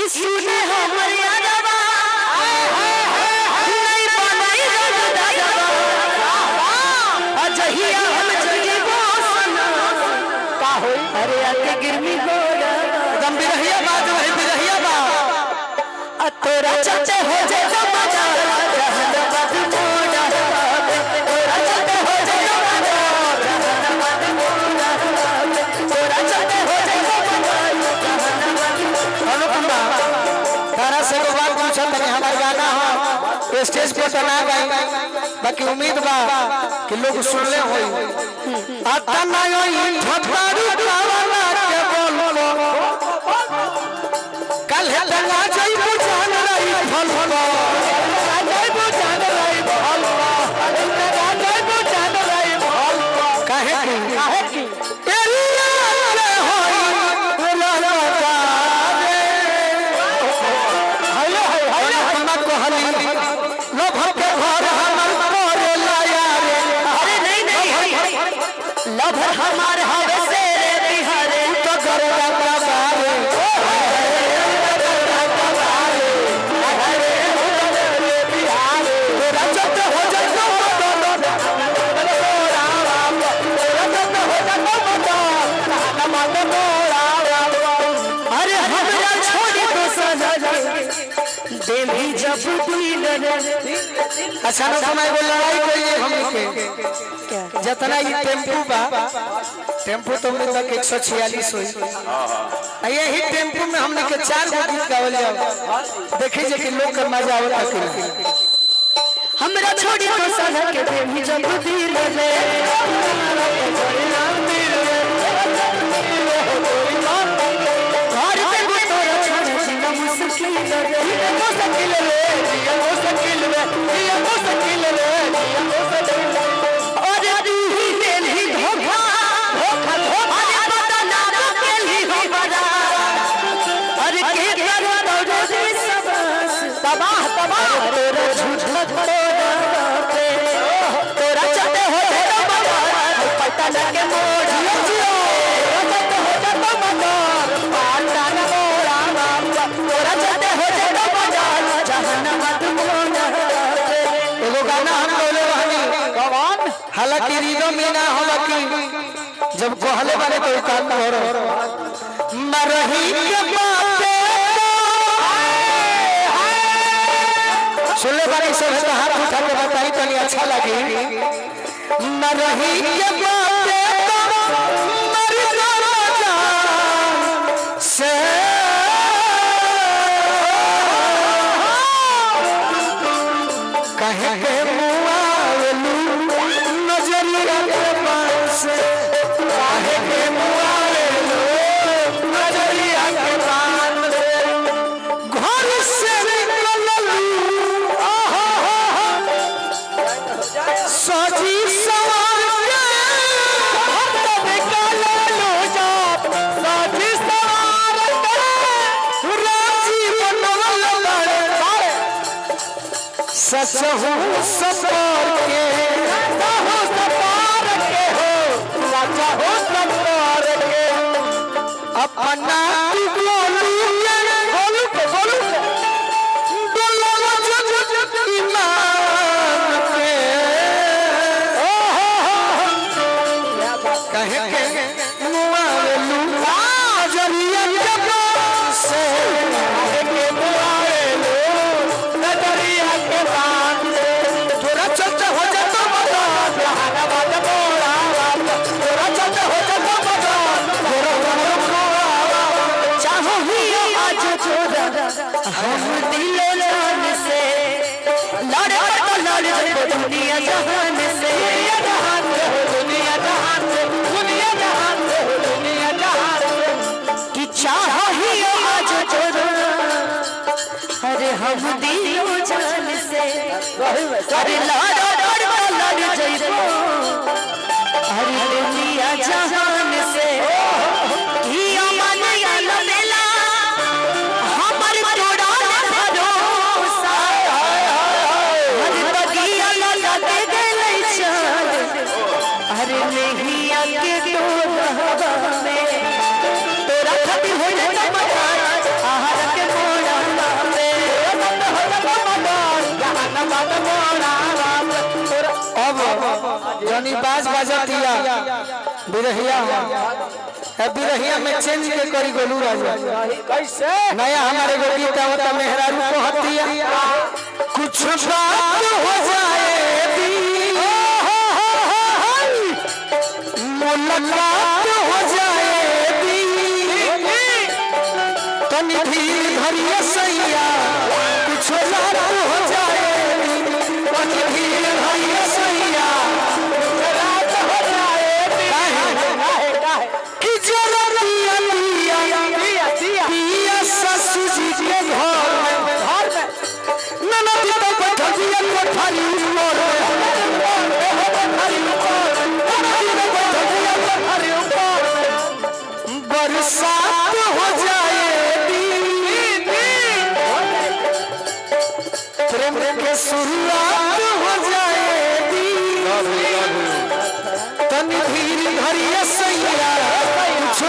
कि सुने हमर यादवा नहीं बनाई रगदावा अजहिया हम जगीबो सना का होई अरे आके गिरमी गोरा एकदम बिरहिया बात वही बिरहिया बात तोरा चलते हो जे जमाना जहानाबाद मोड़ा तोरा चलते हो जे जमाना जहानाबाद मोड़ा तोरा चलते हो जे जमाना जहानाबाद अनुपमा तारा से को बात पूछा तने हमार गाना हो स्टेज पे तना गई बाकी उम्मीद बा कि लोग सुन ले होई आता ना होई ठठारू कावला के बोलो कल है तना जाई बुझान रही फलवा जाई बुझान रही फलवा जाई बुझान रही फलवा काहे की एरिया ले होई ललका रे हाय हाय हम को हली लो भर के घर हमर करे लाया रे अरे नहीं लव हमार हवे से रे बिहारे तो करे का अरे हमरा छोड़ी तो सजा देवी जब दिल अच्छा ना समय को लड़ाई कोई हमनी के जितना ये टेम्पू बा टेम्पू तो हमने तक 146 हुई यही टेम्पू में हमने के 4 गो गीत गावल जाओ देखी जे कि लोग के मजा आवता कि हमरा छोड़ी तो सजा के देवी जब दिल ले घर पे भी तोरा छोड़ जीना मुश्किल रे मुश्किल रे ये मुश्किल रे ये मुश्किल रे ये मुश्किल और तू ही दिल ही धोखा धोखा धोखा अरे पता ना दिल ही हमारा अरे के करो तो सब तबाह तबाह तोरा झूठा तोरा पे तोरा चलते हो तेरा मगर पता ना के मोड़ चलते हो तेरा मगर पता ना मोड़ा तोरा चलते हो तेरा मगर जहानाबाद मोड़ा एगो गाना हम बोले रहनी कौन हालांकि रीदो में ना होला कि जब कहले बारे तो काम हो रहा मरही के बाते सुन ले बारे सब तो हाथ उठा के बताई तनी अच्छा लगी मरही के बाते मर राजा से कहे के मुआवलू नजरिया के पास कहे के मुआवलू नजरिया के पास घर से निकललू सजी सवार के निकललू जा सजी सवार के राजी बनवल बड़े सच हो सपार के हो सपार के हो सच हो सपार के अपना बोलू बोलू ईमान के कहे के मुआवलू जरिया के से कहे के मुआवलू नजरिया के बात थोड़ा चलते हो जाता मजा जहानाबाद मोड़ा थोड़ा चलते हो जाता मजा चाहो ही आज छोड़ा हम दिलो जान से लड़े तो लड़े दुनिया जहान से दुनिया जहान से दुनिया जहान से दुनिया जहान से दुनिया जहान से कि चाहो ही आज छोड़ा अरे हम दिलो जान से अरे लड़ जइबो अरे दुनिया जहान से ही अमन याल मेला हमर तोड़ा भरोसा अरे बगिया लगे गेलै चल अरे नहीं आके तोरा में तोरा खातिर हो जाता मजा आहार के मोड़ जौनी बाज बाजतिया बिरहिया है बिरहिया में चेंज के करी गोलू राजा कैसे नया हमारे को गीत होता मेहरारू कहतिया कुछ बात हो जाए मुलाकात हो जाए तनी धीर धरिया सैया कुछ बात हो जाए तनी धीर धरिया सैया रात हो जाए कि जरा दिया दिया दिया दिया ससुर जी के घर में ननद तो बैठिया कोठारी ऊपर बरसात हो जाए प्रेम के शुरुआत हो जाए तनी धीर धरिया सैया कुछ